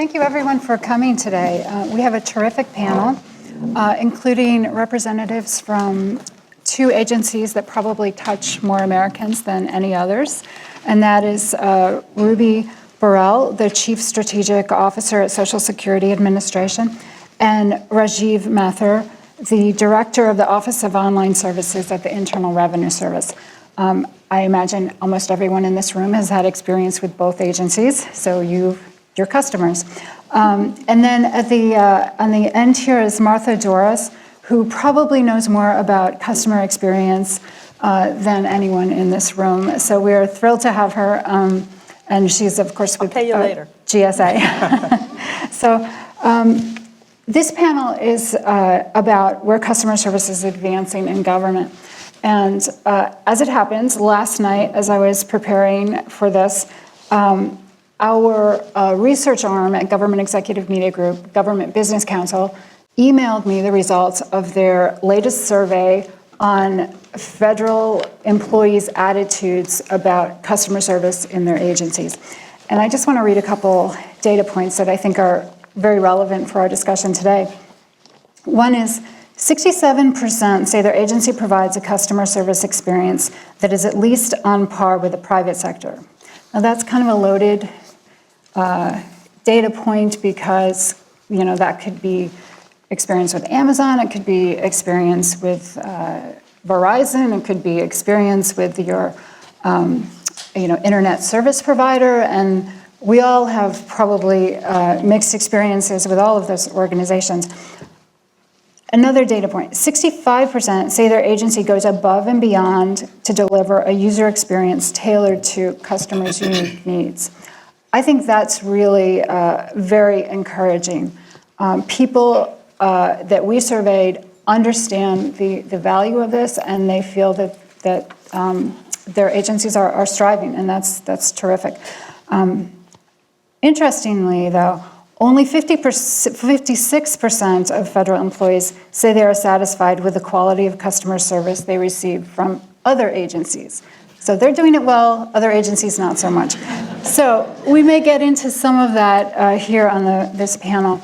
Thank you, everyone, for coming today. We have a terrific panel, including representatives from two agencies that probably touch more Americans than any others, and that is Ruby Burrell, the Chief Strategic Officer at Social Security Administration, and Rajive Mathur, the Director of the Office of Online Services at the Internal Revenue Service. I imagine almost everyone in this room has had experience with both agencies, so you're customers. And then at on the end here is Mathur Dorris, who probably knows more about customer experience than anyone in this room. So we're thrilled to have her, and she's, of course, with GSA. So this panel is about where customer service is advancing in government. And as it happens, last night, as I was preparing for this, our research arm at Government Executive Media Group, Government Business Council, emailed me the results of their latest survey on federal employees' attitudes about customer service in their agencies. And I just want to read a couple data points that I think are very relevant for our discussion today. One is 67% say their agency provides a customer service experience that is at least on par with the private sector. Now that's kind of a loaded data point because, you know, that could be experience with Amazon, it could be experience with Verizon, it could be experience with your, internet service provider, and we all have probably mixed experiences with all of those organizations. Another data point, 65% say their agency goes above and beyond to deliver a user experience tailored to customers' unique needs. I think that's really very encouraging. People that we surveyed understand the value of this, and they feel that their agencies are striving, and that's terrific. Interestingly, though, only 56% of federal employees say they are satisfied with the quality of customer service they receive from other agencies. So they're doing it well, other agencies not so much. So we may get into some of that here on this panel.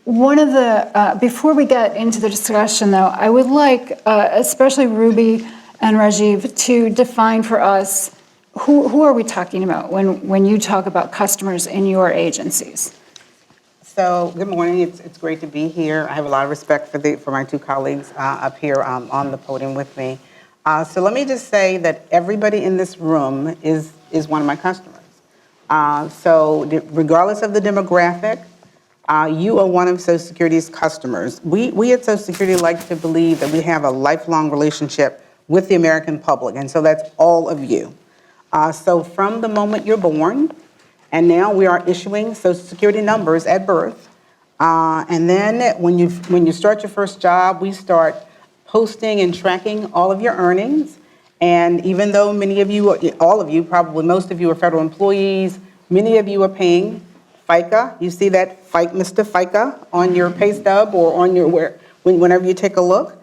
One of the, before we get into the discussion though, I would like, especially Ruby and Rajive, to define for us, who are we talking about when you talk about customers in your agencies? So, good morning. It's great to be here. I have a lot of respect for my two colleagues up here on the podium with me. So let me just say that everybody in this room is one of my customers. So regardless of the demographic, you are one of Social Security's customers. We at Social Security like to believe that we have a lifelong relationship with the American public, and so that's all of you. So from the moment you're born, and now we are issuing Social Security numbers at birth. And then when you start your first job, we start posting and tracking all of your earnings. And even though many of you, all of you, probably most of you are federal employees, many of you are paying FICA. You see that Mr. FICA on your pay stub or on your whenever you take a look.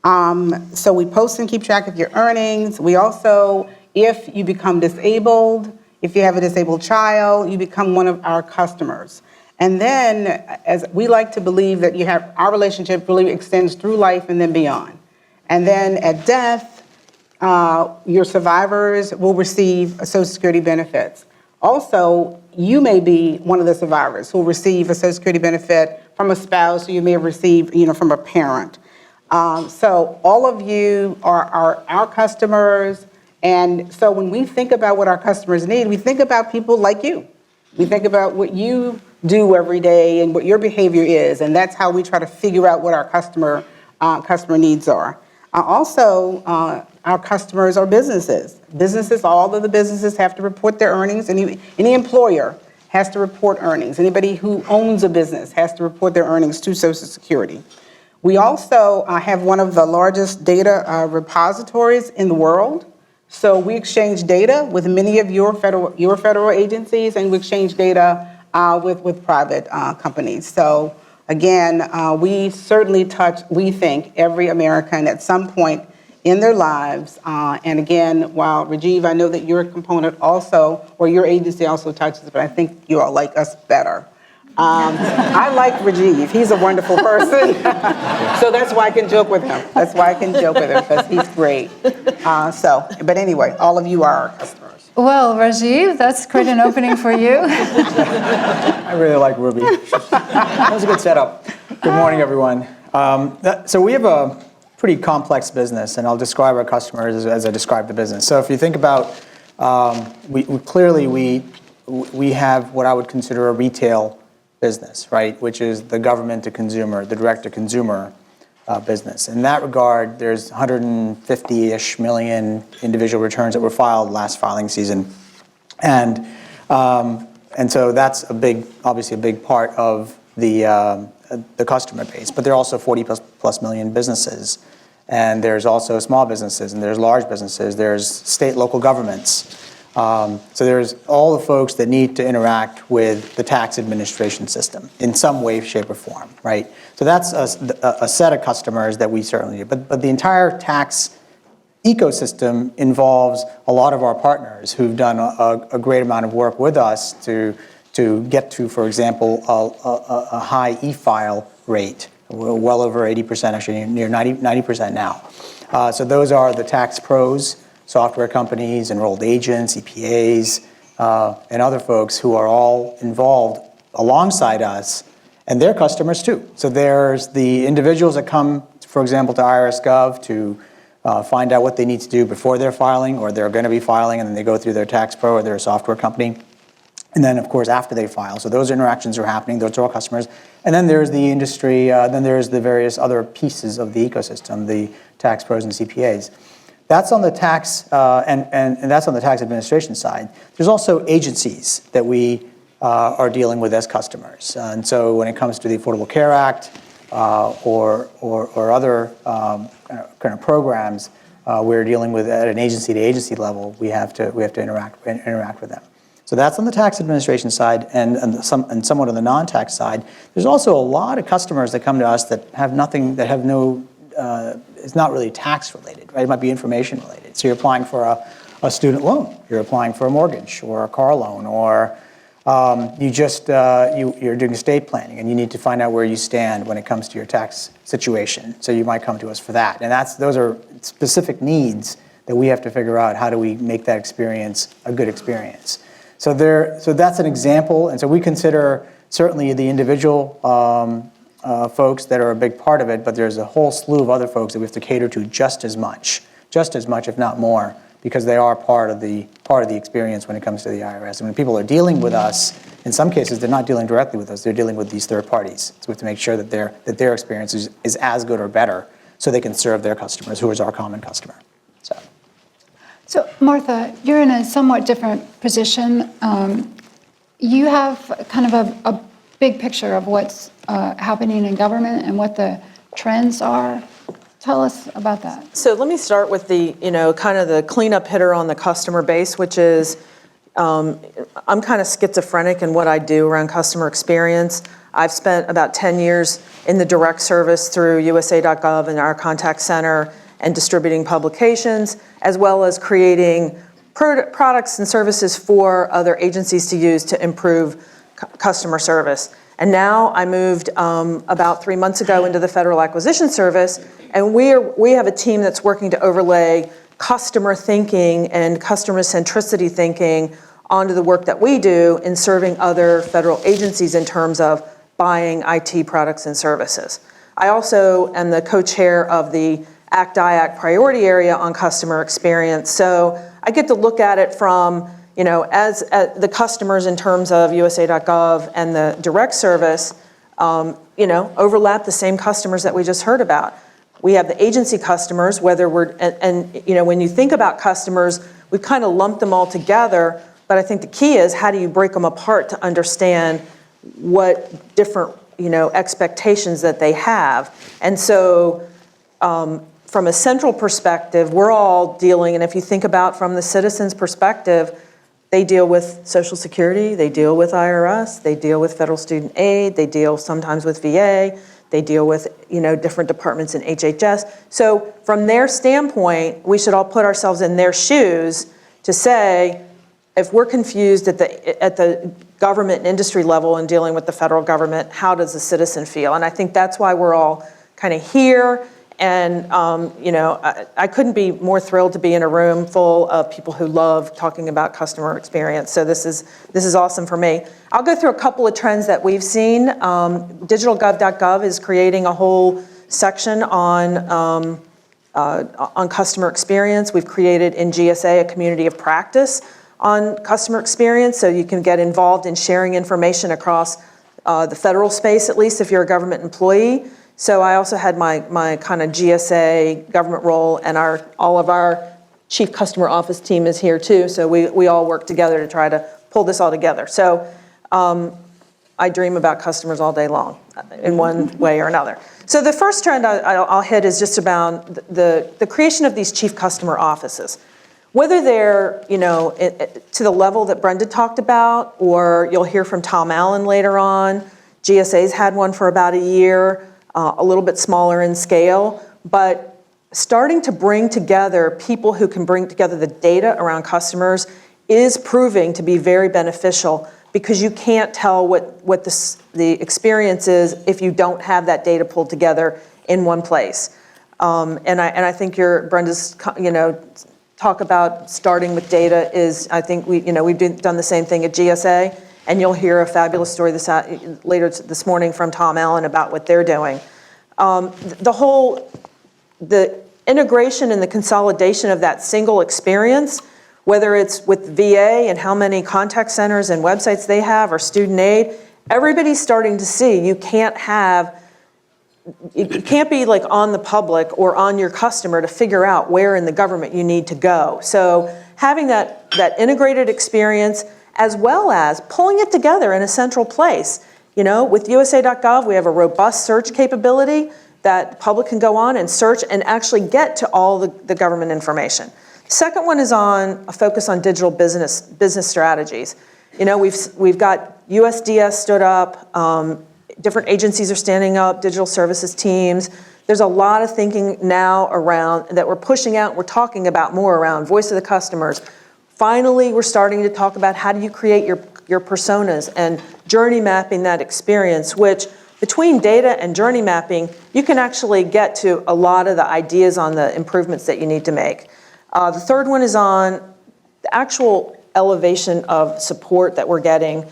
So we post and keep track of your earnings. We also, if you become disabled, if you have a disabled child, you become one of our customers. And then, as we like to believe that our relationship really extends through life and then beyond. And then at death, your survivors will receive Social Security benefits. Also, you may be one of the survivors who will receive a Social Security benefit from a spouse, or you may have received, from a parent. So all of you are our customers. And so when we think about what our customers need, we think about people like you. We think about what you do every day and what your behavior is, and that's how we try to figure out what our customer needs are. Also, our customers are businesses. All of the businesses have to report their earnings. Any employer has to report earnings. Anybody who owns a business has to report their earnings to Social Security. We also have one of the largest data repositories in the world. So we exchange data with many of your federal agencies, and we exchange data with private companies. So again, we certainly touch, we think, every American at some point in their lives. And again, while Rajive, I know that your component also, or your agency also touches, but I think you all like us better. I like Rajive. He's a wonderful person. So that's why I can joke with him. Because he's great. But anyway, all of you are our customers. Well, Rajive, that's quite an opening for you. I really like Ruby. That was a good setup. Good morning, everyone. So we have a pretty complex business, and I'll describe our customers as I describe the business. So if you think about, we have what I would consider a retail business, right, which is the government to consumer, the direct to consumer business. In that regard, there's 150-ish million individual returns that were filed last filing season, and so that's obviously a big part of the customer base. But there are also 40 plus million businesses, and there's also small businesses, and there's large businesses. There's state, local governments. So there's all the folks that need to interact with the tax administration system in some way, shape, or form, right? So that's a set of customers that we certainly do. But the entire tax ecosystem involves a lot of our partners who've done a great amount of work with us to get to, for example, a high e-file rate, well over 80%, actually near 90% now. So those are the tax pros, software companies, enrolled agents, CPAs, and other folks who are all involved alongside us, and their customers too. So there's the individuals that come, for example, to IRS Gov to find out what they need to do before they're filing, or they're going to be filing, and then they go through their tax pro or their software company. And then, of course, after they file. So those interactions are happening. Those are all customers. And then there's the industry. Then there's the various other pieces of the ecosystem, the tax pros and CPAs. That's on the tax, and that's on the tax administration side. There's also agencies that we are dealing with as customers. And so when it comes to the Affordable Care Act or other kind of programs, we're dealing with at an agency-to-agency level. We have to interact with them. So that's on the tax administration side, and somewhat on the non-tax side. There's also a lot of customers that come to us that have nothing, that have no. It's not really tax related, right? It might be information related. So you're applying for a student loan, you're applying for a mortgage or a car loan, or you're doing estate planning and you need to find out where you stand when it comes to your tax situation. So you might come to us for that, and those are specific needs that we have to figure out. How do we make that experience a good experience? So that's an example, and so we consider certainly the individual folks that are a big part of it, but there's a whole slew of other folks that we have to cater to just as much, if not more, because they are part of the experience when it comes to the IRS. And when people are dealing with us, in some cases they're not dealing directly with us; they're dealing with these third parties. So we have to make sure that their experience is as good or better, so they can serve their customers, who is our common customer. So, Martha, you're in a somewhat different position. You have kind of a big picture of what's happening in government and what the trends are. Tell us about that. So let me start with the, kind of the cleanup hitter on the customer base, which is I'm kind of schizophrenic in what I do around customer experience. I've spent about 10 years in the direct service through USA.gov and our contact center and distributing publications, as well as creating products and services for other agencies to use to improve customer service. And now I moved about 3 months ago into the Federal Acquisition Service, and we have a team that's working to overlay customer thinking and customer centricity thinking onto the work that we do in serving other federal agencies in terms of buying IT products and services. I also am the co-chair of the ACT-IAC priority area on customer experience. So I get to look at it from, as the customers in terms of USA.gov and the direct service, overlap the same customers that we just heard about. We have the agency customers, whether when you think about customers, we've kind of lumped them all together, but I think the key is how do you break them apart to understand what different, expectations that they have. And so, from a central perspective, we're all dealing, and if you think about from the citizen's perspective, they deal with Social Security, they deal with IRS, they deal with federal student aid, they deal sometimes with VA, they deal with different departments in HHS. So from their standpoint, we should all put ourselves in their shoes to say, if we're confused at the government and industry level in dealing with the federal government, how does the citizen feel? And I think that's why we're all kind of here. And I couldn't be more thrilled to be in a room full of people who love talking about customer experience. So this is awesome for me. I'll go through a couple of trends that we've seen. Digitalgov.gov is creating a whole section on customer experience. We've created in GSA a community of practice on customer experience, so you can get involved in sharing information across the federal space, at least if you're a government employee. So I also had my kind of GSA government role, and all of our chief customer office team is here too. So we all work together to try to pull this all together. So I dream about customers all day long in one way or another. So the first trend I'll hit is just about the creation of these chief customer offices. Whether they're, to the level that Brenda talked about, or you'll hear from Tom Allen later on. GSA's had one for about a year, a little bit smaller in scale, but starting to bring together people who can bring together the data around customers is proving to be very beneficial, because you can't tell what the experience is if you don't have that data pulled together in one place. And I think Brenda's talk about starting with data is, I think we've done the same thing at GSA, and you'll hear a fabulous story later this morning from Tom Allen about what they're doing. The integration and the consolidation of that single experience, whether it's with VA and how many contact centers and websites they have, or student aid, everybody's starting to see you can't be like on the public or on your customer to figure out where in the government you need to go. So having that integrated experience, as well as pulling it together in a central place. With USA.gov, we have a robust search capability that the public can go on and search and actually get to all the government information. The second one is on a focus on digital business strategies. We've got USDS stood up, different agencies are standing up, digital services teams. There's a lot of thinking now around that we're pushing out, we're talking about more around voice of the customers. Finally, we're starting to talk about how do you create your personas and journey mapping that experience, which between data and journey mapping, you can actually get to a lot of the ideas on the improvements that you need to make. The third one is on the actual elevation of support that we're getting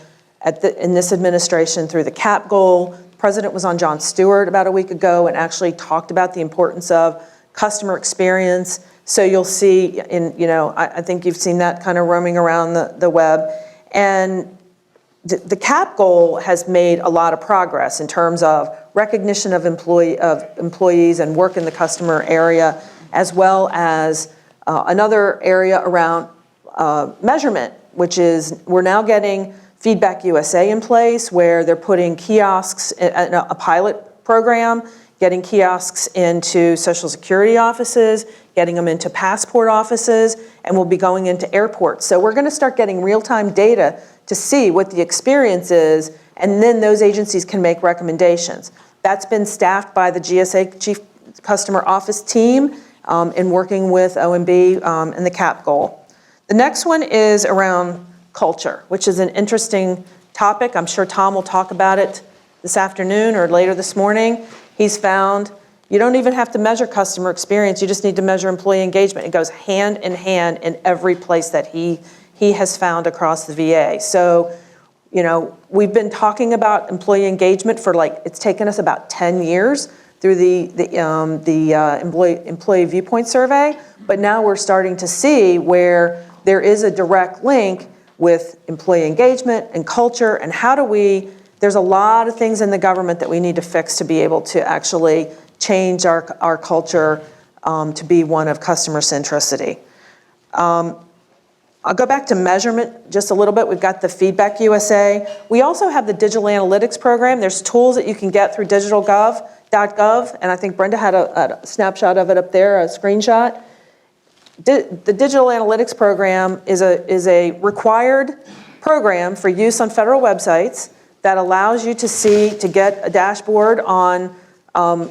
in this administration through the CAP goal. The president was on Jon Stewart about a week ago and actually talked about the importance of customer experience. So you'll see I think you've seen that kind of roaming around the web. And the CAP goal has made a lot of progress in terms of recognition of employees and work in the customer area, as well as another area around measurement, which is we're now getting Feedback USA in place, where they're putting kiosks in a pilot program, getting kiosks into Social Security offices, getting them into passport offices, and we'll be going into airports. So we're going to start getting real-time data to see what the experience is, and then those agencies can make recommendations. That's been staffed by the GSA Chief Customer Office team in working with OMB and the CAP goal. The next one is around culture, which is an interesting topic. I'm sure Tom will talk about it this afternoon or later this morning. He's found you don't even have to measure customer experience, you just need to measure employee engagement. It goes hand in hand in every place that he has found across the VA. So, we've been talking about employee engagement for it's taken us about 10 years through the employee viewpoint survey, but now we're starting to see where there is a direct link with employee engagement and culture, and there's a lot of things in the government that we need to fix to be able to actually change our culture to be one of customer centricity. I'll go back to measurement just a little bit. We've got the Feedback USA. We also have the digital analytics program. There's tools that you can get through digitalgov.gov, and I think Brenda had a snapshot of it up there, a screenshot. The digital analytics program is a required program for use on federal websites that allows you to get a dashboard on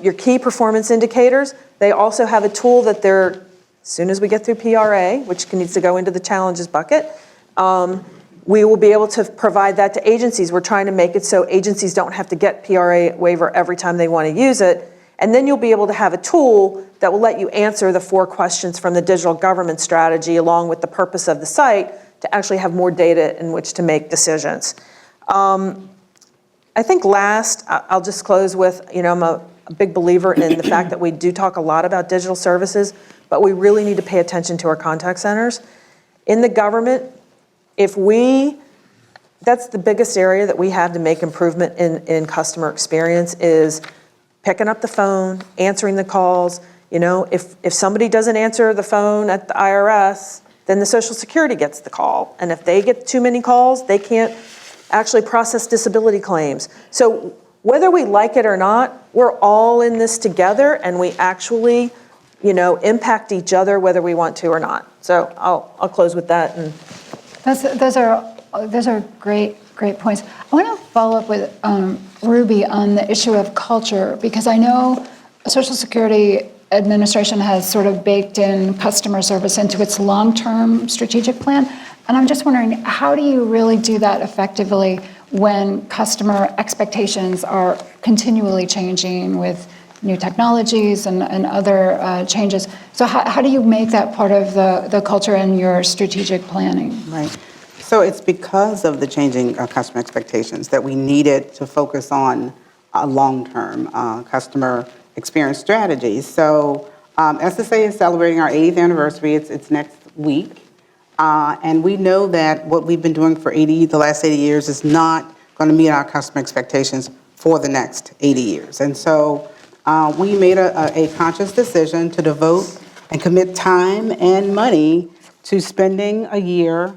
your key performance indicators. They also have a tool that as soon as we get through PRA, which needs to go into the challenges bucket, We will be able to provide that to agencies. We're trying to make it so agencies don't have to get PRA waiver every time they want to use it. And then you'll be able to have a tool that will let you answer the 4 questions from the digital government strategy along with the purpose of the site to actually have more data in which to make decisions. I think last, I'll just close with, I'm a big believer in the fact that we do talk a lot about digital services, but we really need to pay attention to our contact centers. In the government, that's the biggest area that we have to make improvement in customer experience is picking up the phone, answering the calls. If somebody doesn't answer the phone at the IRS, then the Social Security gets the call. And if they get too many calls, they can't actually process disability claims. So whether we like it or not, we're all in this together and we actually, impact each other whether we want to or not. So I'll close with that. And Those are great points. I want to follow up with Ruby on the issue of culture, because I know Social Security Administration has sort of baked in customer service into its long-term strategic plan. And I'm just wondering, how do you really do that effectively when customer expectations are continually changing with new technologies and other changes? So how do you make that part of the culture in your strategic planning? Right. So it's because of the changing customer expectations that we needed to focus on long-term customer experience strategies. So SSA is celebrating our 80th anniversary. It's next week. And we know that what we've been doing for the last 80 years is not going to meet our customer expectations for the next 80 years. And so we made a conscious decision to devote and commit time and money to spending a year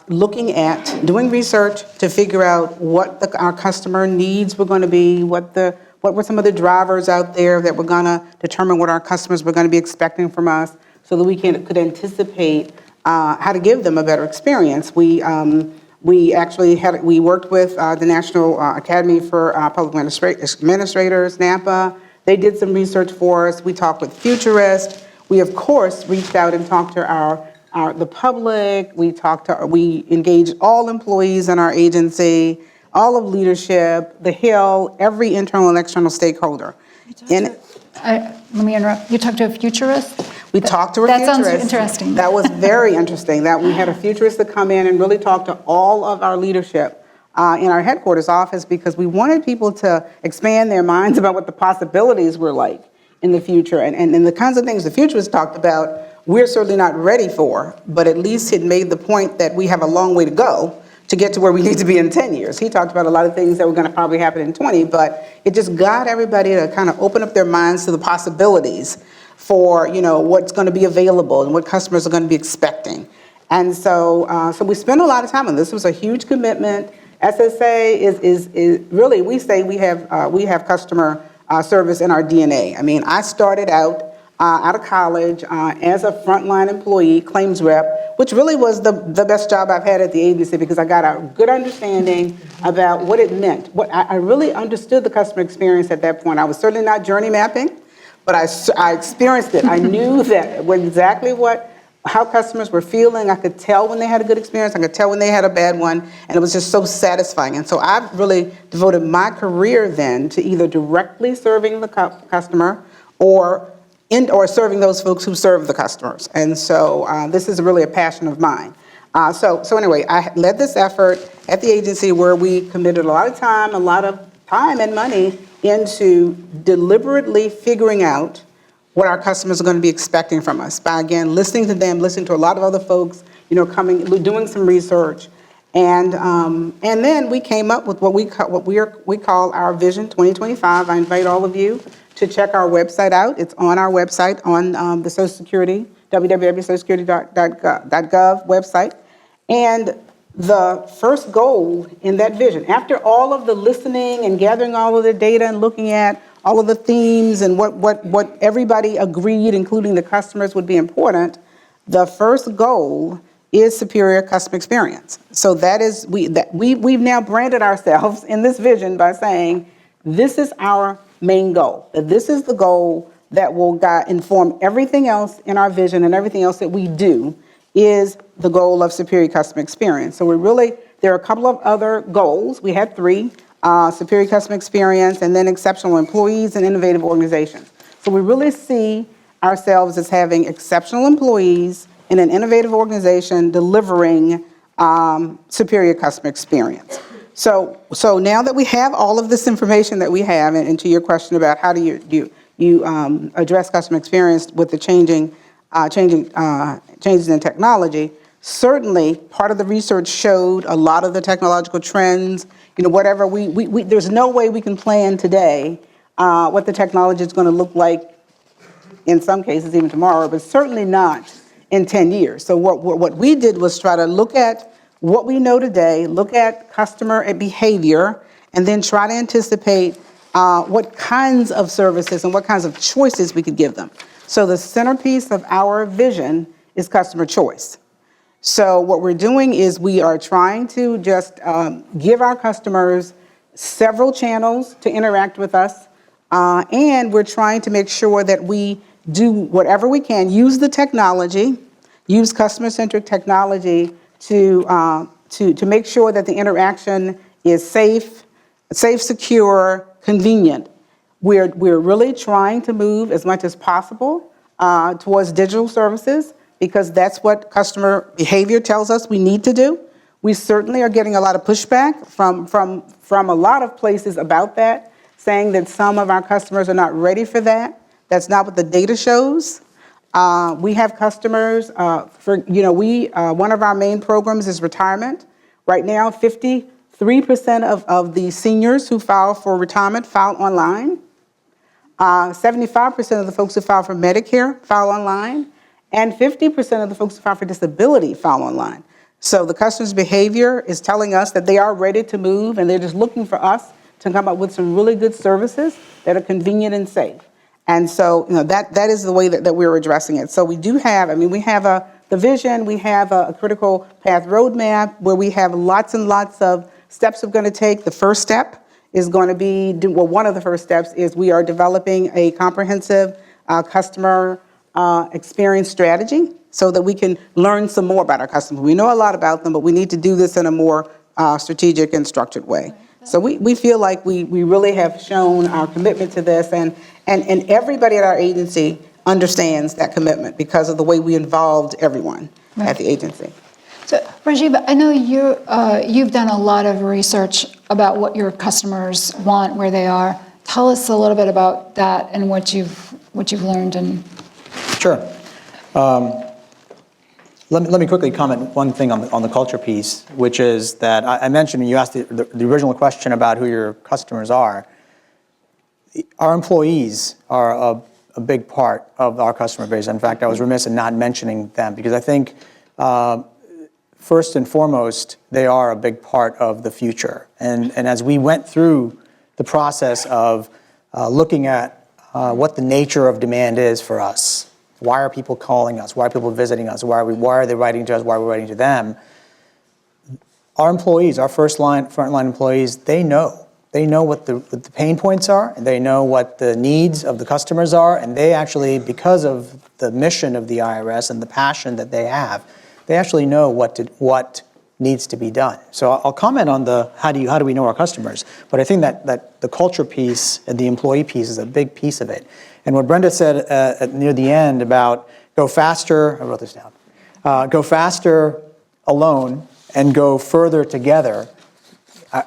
looking at doing research to figure out what our customer needs were going to be, what were some of the drivers out there that were going to determine what our customers were going to be expecting from us, so that we could anticipate how to give them a better experience. We worked with the National Academy for Public Administrators, NAPA. They did some research for us. We talked with futurists. We, of course, reached out and talked to the public. We engaged all employees in our agency, all of leadership, the Hill, every internal and external stakeholder. Let me interrupt. You talked to a futurist? We talked to a futurist. That sounds interesting. That was very interesting. That we had a futurist to come in and really talk to all of our leadership in our headquarters office, because we wanted people to expand their minds about what the possibilities were like in the future. And the kinds of things the futurist talked about, we're certainly not ready for, but at least it made the point that we have a long way to go to get to where we need to be in 10 years. He talked about a lot of things that were going to probably happen in 20, but it just got everybody to kind of open up their minds to the possibilities for, what's going to be available and what customers are going to be expecting. And so we spent a lot of time on this. It was a huge commitment. SSA is really, we say we have customer service in our DNA. I mean, I started out of college as a frontline employee, claims rep, which really was the best job I've had at the agency, because I got a good understanding about what it meant. I really understood the customer experience at that point. I was certainly not journey mapping, but I experienced it. I knew that exactly how customers were feeling. I could tell when they had a good experience. I could tell when they had a bad one, and it was just so satisfying. And so I really devoted my career then to either directly serving the customer or serving those folks who serve the customers. And so this is really a passion of mine. So anyway, I led this effort at the agency where we committed a lot of time and money into deliberately figuring out what our customers are going to be expecting from us by, again, listening to them, listening to a lot of other folks, doing some research. And then we came up with what we call our Vision 2025. I invite all of you to check our website out. It's on our website, on the Social Security, www.socialsecurity.gov website. And the first goal in that vision, after all of the listening and gathering all of the data and looking at all of the themes and what everybody agreed, including the customers, would be important, the first goal is superior customer experience. So that is, we've now branded ourselves in this vision by saying, this is our main goal. That this is the goal that will inform everything else in our vision and everything else that we do is the goal of superior customer experience. So there are a couple of other goals. We had 3, superior customer experience, and then exceptional employees and innovative organizations. So we really see ourselves as having exceptional employees in an innovative organization delivering superior customer experience. So now that we have all of this information that we have, and to your question about how do you address customer experience with the changes in technology, certainly part of the research showed a lot of the technological trends. Whatever there's no way we can plan today what the technology is going to look like. In some cases, even tomorrow, but certainly not in 10 years. So what we did was try to look at what we know today, look at customer behavior, and then try to anticipate what kinds of services and what kinds of choices we could give them. So the centerpiece of our vision is customer choice. So what we're doing is we are trying to just give our customers several channels to interact with us, and we're trying to make sure that we do whatever we can, use the technology, use customer-centric technology to make sure that the interaction is safe, secure, convenient. We're really trying to move as much as possible towards digital services because that's what customer behavior tells us we need to do. We certainly are getting a lot of pushback from a lot of places about that, saying that some of our customers are not ready for that. That's not what the data shows. We have customers, one of our main programs is retirement. Right now, 53% of the seniors who file for retirement file online. 75% of the folks who file for Medicare file online. And 50% of the folks who file for disability file online. So the customer's behavior is telling us that they are ready to move and they're just looking for us to come up with some really good services that are convenient and safe. And so, that is the way that we're addressing it. So we do have, we have the vision, we have a critical path roadmap where we have lots and lots of steps we're going to take. The first step is going to be, one of the first steps is we are developing a comprehensive customer experience strategy so that we can learn some more about our customers. We know a lot about them, but we need to do this in a more strategic and structured way. So we feel like we really have shown our commitment to this, and everybody at our agency understands that commitment because of the way we involved everyone at the agency. So, Rajive, I know you've done a lot of research about what your customers want, where they are. Tell us a little bit about that and what you've learned. And Sure. Let me quickly comment one thing on the culture piece, which is that I mentioned, you asked the original question about who your customers are. Our employees are a big part of our customer base. In fact, I was remiss in not mentioning them because I think first and foremost, they are a big part of the future. And as we went through the process of looking at what the nature of demand is for us, why are people calling us? Why are people visiting us? Why are they writing to us? Why are we writing to them? Our employees, our frontline employees, they know. They know what the pain points are, and they know what the needs of the customers are, and they actually, because of the mission of the IRS and the passion that they have, they actually know what needs to be done. So I'll comment on the how do we know our customers, but I think that the culture piece and the employee piece is a big piece of it. And what Brenda said near the end about go faster, I wrote this down, go faster alone and go further together,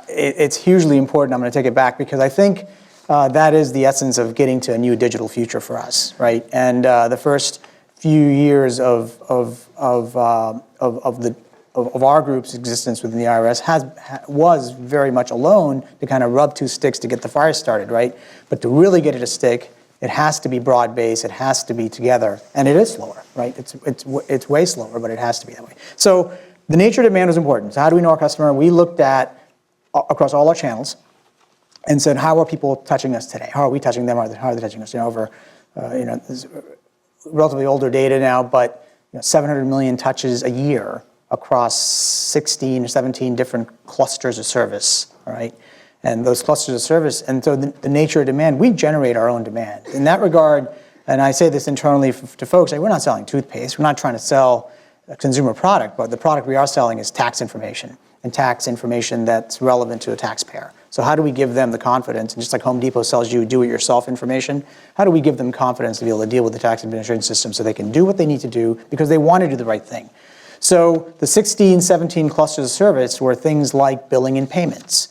it's hugely important. I'm going to take it back because I think that is the essence of getting to a new digital future for us, right? And the first few years of our group's existence within the IRS was very much alone to kind of rub two sticks to get the fire started, right? But to really get it to stick, it has to be broad-based, it has to be together, and it is slower, right? It's way slower, but it has to be that way. So the nature of demand was important. So how do we know our customer? We looked at across all our channels and said, how are people touching us today? How are we touching them? How are they touching us? Over, this is relatively older data now, but 700 million touches a year across 16 or 17 different clusters of service, all right? And those clusters of service, and so the nature of demand, we generate our own demand. In that regard, and I say this internally to folks, we're not selling toothpaste. We're not trying to sell a consumer product, but the product we are selling is tax information, and tax information that's relevant to a taxpayer. So how do we give them the confidence, and just like Home Depot sells you do-it-yourself information, how do we give them confidence to be able to deal with the tax administration system so they can do what they need to do because they want to do the right thing? So the 16, 17 clusters of service were things like billing and payments,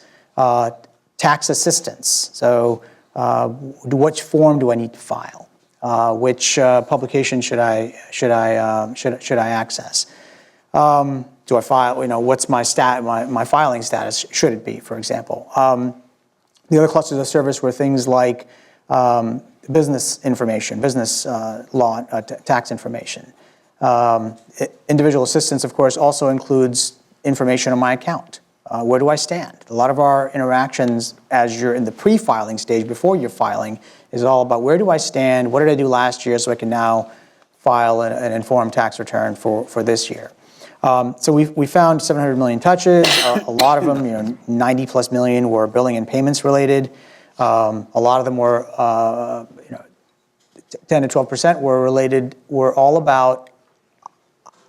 tax assistance. So which form do I need to file? Which publication should I access? Do I file? What's my my filing status? Should it be, for example? The other clusters of service were things like business information, business law, tax information. Individual assistance, of course, also includes information on my account. Where do I stand? A lot of our interactions as you're in the pre-filing stage, before you're filing, is all about where do I stand, what did I do last year so I can now file an informed tax return for this year. So we found 700 million touches. A lot of them, 90 plus million were billing and payments related. A lot of them were, 10 to 12% were all about,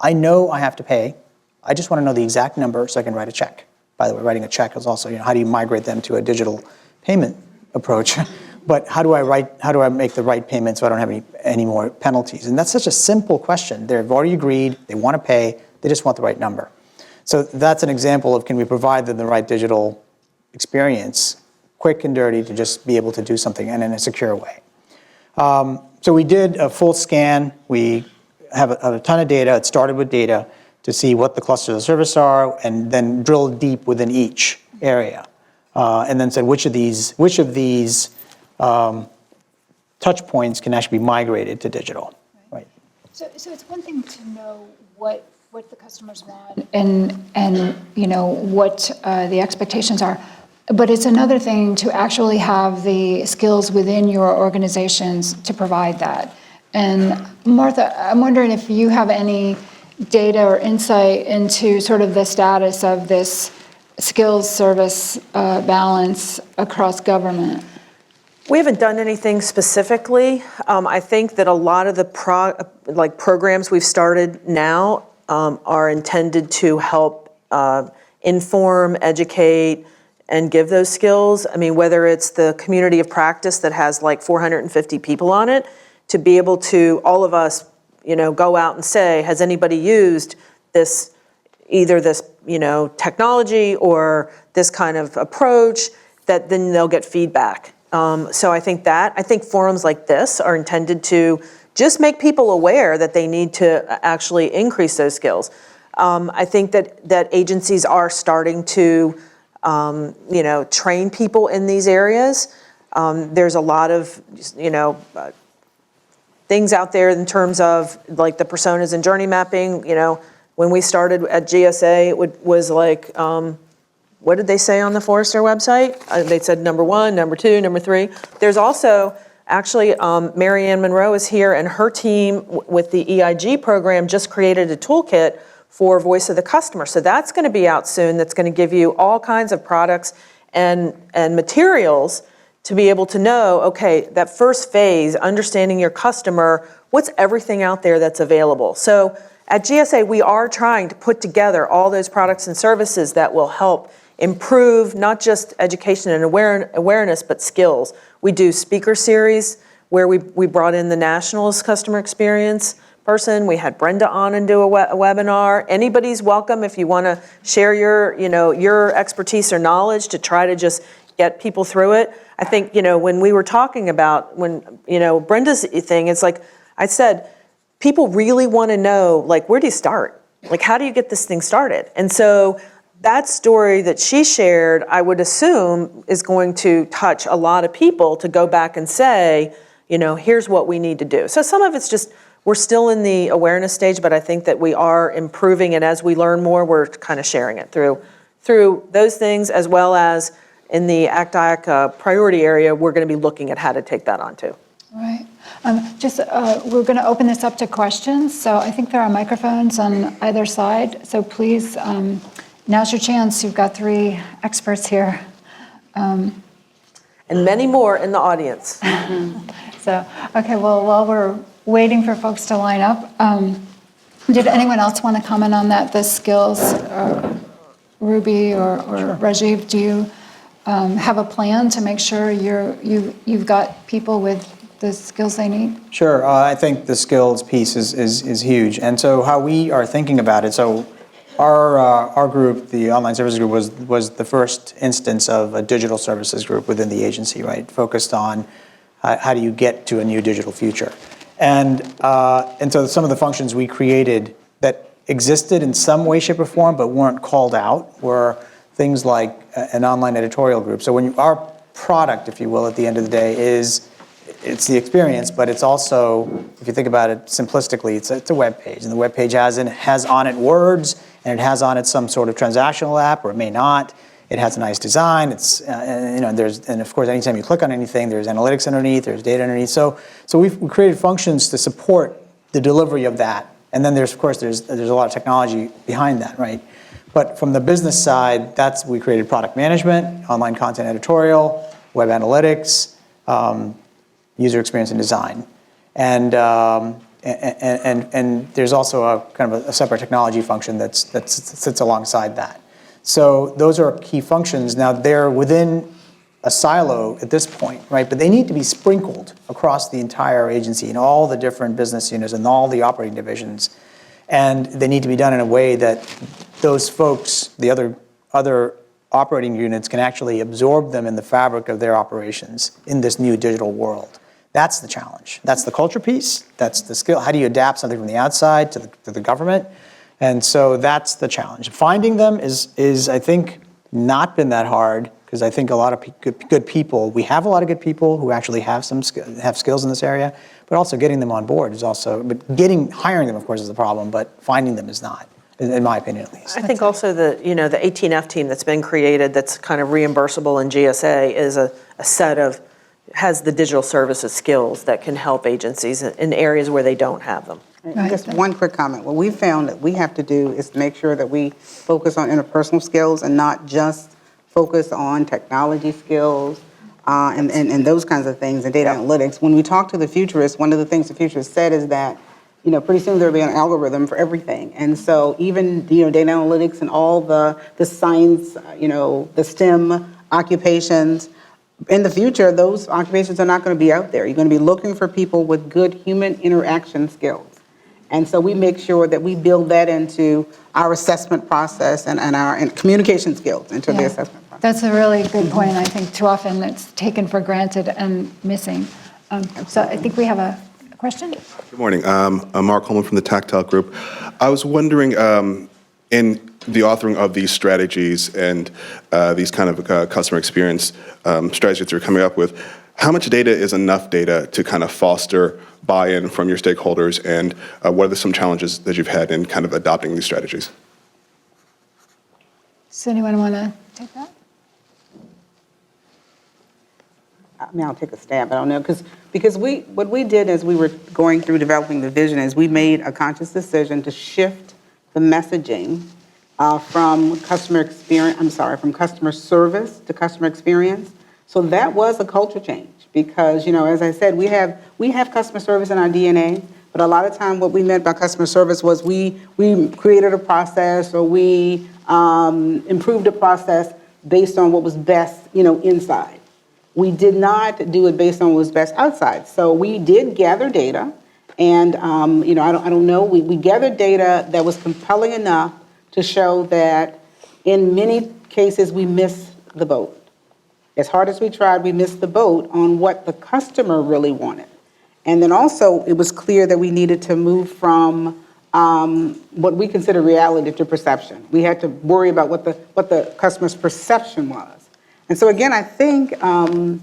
I know I have to pay. I just want to know the exact number so I can write a check. By the way, writing a check is also, how do you migrate them to a digital payment approach? But how do I make the right payment so I don't have any more penalties? And that's such a simple question. They've already agreed, they want to pay, they just want the right number. So that's an example of, can we provide them the right digital experience, quick and dirty, to just be able to do something and in a secure way. So we did a full scan. We have a ton of data. It started with data to see what the clusters of service are, and then drill deep within each area, and then said which of these touch points can actually be migrated to digital. Right. So it's one thing to know what the customers want and what the expectations are, but it's another thing to actually have the skills within your organizations to provide that. And Martha, I'm wondering if you have any data or insight into sort of the status of this skills service balance across government. We haven't done anything specifically. I think that a lot of the programs we've started now are intended to help inform, educate, and give those skills. I mean, whether it's the community of practice that has like 450 people on it, to be able to, all of us, go out and say, has anybody used this, either this, technology or this kind of approach, that then they'll get feedback. So I think forums like this are intended to just make people aware that they need to actually increase those skills. I think that agencies are starting to, train people in these areas. There's a lot of, things out there in terms of like the personas and journey mapping. When we started at GSA, it was like, what did they say on the Forrester website? They said number 1, number 2, number 3. There's also, actually, Mary Ann Monroe is here, and her team with the EIG program just created a toolkit for Voice of the Customer. So that's going to be out soon. That's going to give you all kinds of products and materials to be able to know, okay, that first phase, understanding your customer, what's everything out there that's available. So at GSA, we are trying to put together all those products and services that will help improve not just education and awareness, but skills. We do speaker series where we brought in the Nationals customer experience person. We had Brenda on and do a webinar. Anybody's welcome if you want to share your expertise or knowledge to try to just get people through it. I think, when we were talking about Brenda's thing, it's like I said, people really want to know, like, where do you start? Like, how do you get this thing started? And so that story that she shared, I would assume, is going to touch a lot of people to go back and say, here's what we need to do. So some of it's just, we're still in the awareness stage, but I think that we are improving, and as we learn more, we're kind of sharing it through those things, as well as in the ACT-IAC priority area, we're going to be looking at how to take that on too. Right. We're going to open this up to questions. So I think there are microphones on either side. So please, now's your chance. You've got 3 experts here. And many more in the audience. So, okay, well, while we're waiting for folks to line up, Did anyone else want to comment on that, the skills? Ruby or Rajive, do you have a plan to make sure you've got people with the skills they need? Sure. I think the skills piece is huge. And so how we are thinking about it, so our group, the online services group, was the first instance of a digital services group within the agency, right? Focused on how do you get to a new digital future. And so some of the functions we created that existed in some way, shape, or form, but weren't called out were things like an online editorial group. So when our product, if you will, at the end of the day it's the experience, but it's also, if you think about it simplistically, it's a web page, and the web page has on it words, and it has on it some sort of transactional app, or it may not. It has a nice design. It's and of course, anytime you click on anything, there's analytics underneath, there's data underneath. So we created functions to support the delivery of that, and then there's a lot of technology behind that, right? But from the business side, we created product management, online content editorial, web analytics, user experience and design, and there's also a kind of a separate technology function that sits alongside that. So those are key functions. Now they're within a silo at this point, right? But they need to be sprinkled across the entire agency and all the different business units and all the operating divisions, and they need to be done in a way that those folks, the other operating units, can actually absorb them in the fabric of their operations in this new digital world. That's the challenge. That's the culture piece. That's the skill. How do you adapt something from the outside to the government? And so that's the challenge. Finding them is I think, not been that hard, because I think a lot of good people, we have a lot of good people who actually have skills in this area, but also getting them on board is also, but hiring them, of course, is the problem, but finding them is not, in my opinion at least. I think also the 18F team that's been created that's kind of reimbursable in GSA is a set of, has the digital services skills that can help agencies in areas where they don't have them. Right. Just one quick comment. What we found that we have to do is to make sure that we focus on interpersonal skills and not just focus on technology skills and those kinds of things and data analytics. When we talk to the futurists, one of the things the futurists said is that, pretty soon there'll be an algorithm for everything. And so even, data analytics and all the science, the STEM occupations, in the future, those occupations are not going to be out there. You're going to be looking for people with good human interaction skills. And so we make sure that we build that into our assessment process and our communication skills into the assessment process. That's a really good point. I think too often it's taken for granted and missing. So I think we have a question. Good morning. I'm Mark Holman from the Tactile Group. I was wondering, in the authoring of these strategies and these kind of customer experience strategies that you're coming up with, how much data is enough data to kind of foster buy-in from your stakeholders, and what are some challenges that you've had in kind of adopting these strategies? Does anyone want to take that? I'll take a stab. I don't know, because what we did as we were going through developing the vision is we made a conscious decision to shift the messaging from customer service to customer experience. So that was a culture change because, as I said, we have customer service in our DNA, but a lot of time what we meant by customer service was we created a process or we improved a process based on what was best, inside. We did not do it based on what was best outside. So we did gather data, and I don't know. We gathered data that was compelling enough to show that in many cases we missed the boat. As hard as we tried, we missed the boat on what the customer really wanted. And then also it was clear that we needed to move from what we consider reality to perception. We had to worry about what the customer's perception was. And so again, I think some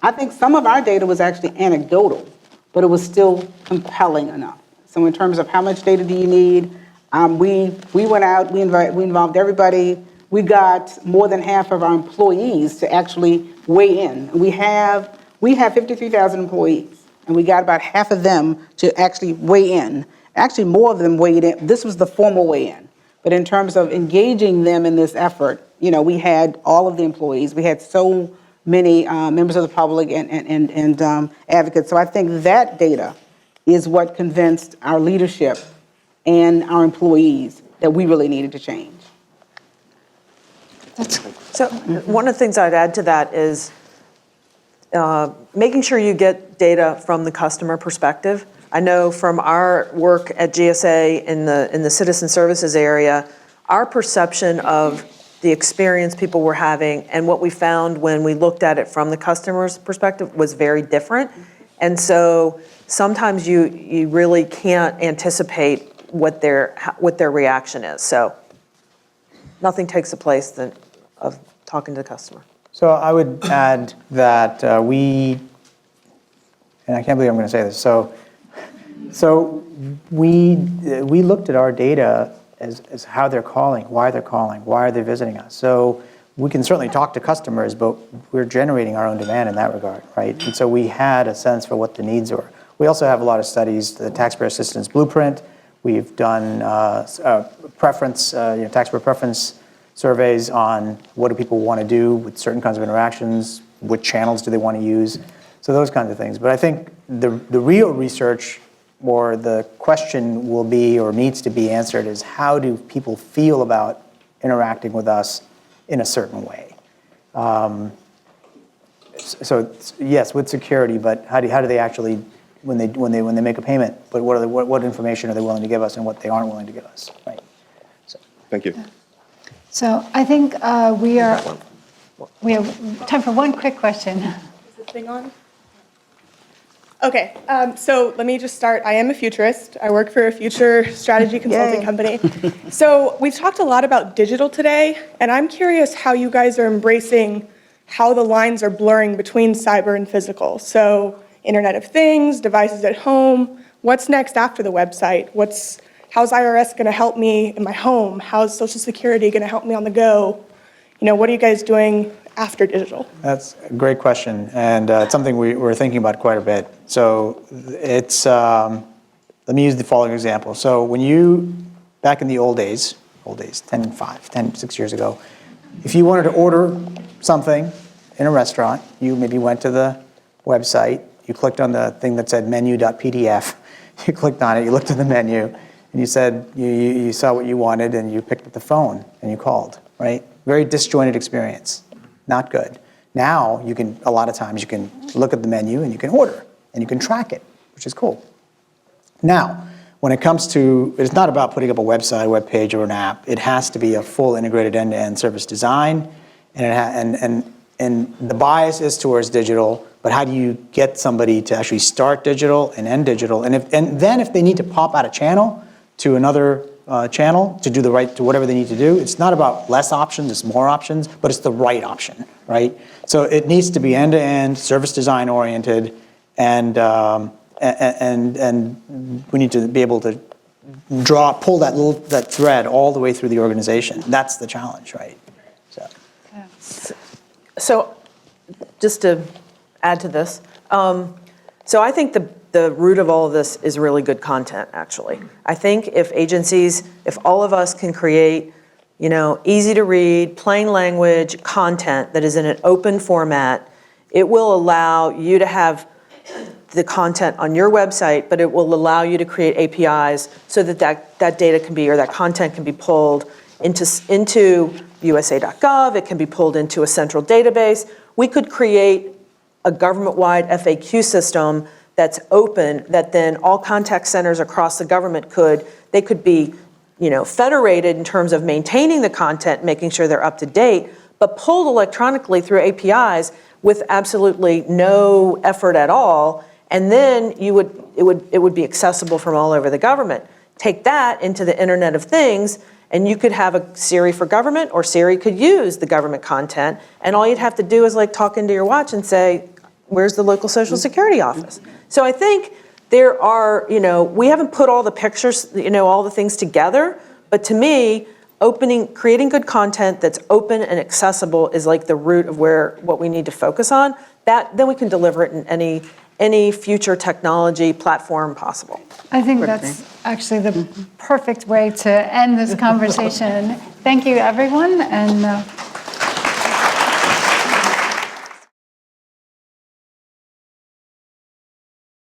of our data was actually anecdotal, but it was still compelling enough. So in terms of how much data do you need, we went out, we involved everybody. We got more than half of our employees to actually weigh in. We have 53,000 employees, and we got about half of them to actually weigh in. Actually, more of them weighed in. This was the formal weigh-in. But in terms of engaging them in this effort, we had all of the employees. We had so many members of the public and advocates. So I think that data is what convinced our leadership and our employees that we really needed to change. So one of the things I'd add to that is making sure you get data from the customer perspective. I know from our work at GSA in the citizen services area, our perception of the experience people were having and what we found when we looked at it from the customer's perspective was very different. And so sometimes you really can't anticipate what their reaction is. So nothing takes the place of talking to the customer. So I would add that and I can't believe I'm going to say this, so we looked at our data as how they're calling, why are they visiting us. So we can certainly talk to customers, but we're generating our own demand in that regard, right? And so we had a sense for what the needs were. We also have a lot of studies, the Taxpayer Assistance Blueprint. We've done taxpayer preference surveys on what do people want to do with certain kinds of interactions, what channels do they want to use, so those kinds of things. But I think the real research or the question will be or needs to be answered is how do people feel about interacting with us in a certain way? So yes, with security, but how do they actually when they make a payment? But what information are they willing to give us and what they aren't willing to give us? Right. So. Thank you. So I think we have time for one quick question. Is this thing on? Okay, so let me just start. I am a futurist. I work for a future strategy consulting company. So we've talked a lot about digital today, and I'm curious how you guys are embracing how the lines are blurring between cyber and physical. So Internet of Things, devices at home. What's next after the website? How's IRS going to help me in my home? How's Social Security going to help me on the go? What are you guys doing after digital? That's a great question, and it's something we're thinking about quite a bit. So it's, let me use the following example. So back in the old days, 6 years ago, if you wanted to order something in a restaurant, you maybe went to the website, you clicked on the thing that said menu.pdf, you clicked on it, you looked at the menu, and you said, you saw what you wanted, and you picked up the phone, and you called, right? Very disjointed experience. Not good. Now, a lot of times you can look at the menu and you can order and you can track it, which is cool. Now, when it comes to, it's not about putting up a website, web page, or an app. It has to be a full integrated end-to-end service design, and the bias is towards digital, but how do you get somebody to actually start digital and end digital? And then if they need to pop out a channel to another channel to do to whatever they need to do. It's not about less options, it's more options, but it's the right option, right? So it needs to be end-to-end, service design oriented, and we need to be able to pull that thread all the way through the organization. That's the challenge, right? So just to add to this, so I think the root of all of this is really good content, actually. I think if all of us can create, easy to read, plain language content that is in an open format, it will allow you to have the content on your website, but it will allow you to create APIs so that data can be, or that content can be pulled into USA.gov, it can be pulled into a central database. We could create a government-wide FAQ system that's open, that then all contact centers across the government could be, federated in terms of maintaining the content, making sure they're up to date, but pulled electronically through APIs with absolutely no effort at all, and then it would be accessible from all over the government. Take that into the Internet of Things, and you could have a Siri for government, or Siri could use the government content, and all you'd have to do is talk into your watch and say, where's the local Social Security office? So I think there are, we haven't put all the pictures, all the things together, but to me, creating good content that's open and accessible is the root of what we need to focus on. Then we can deliver it in any future technology platform possible. I think that's actually the perfect way to end this conversation. Thank you, everyone, and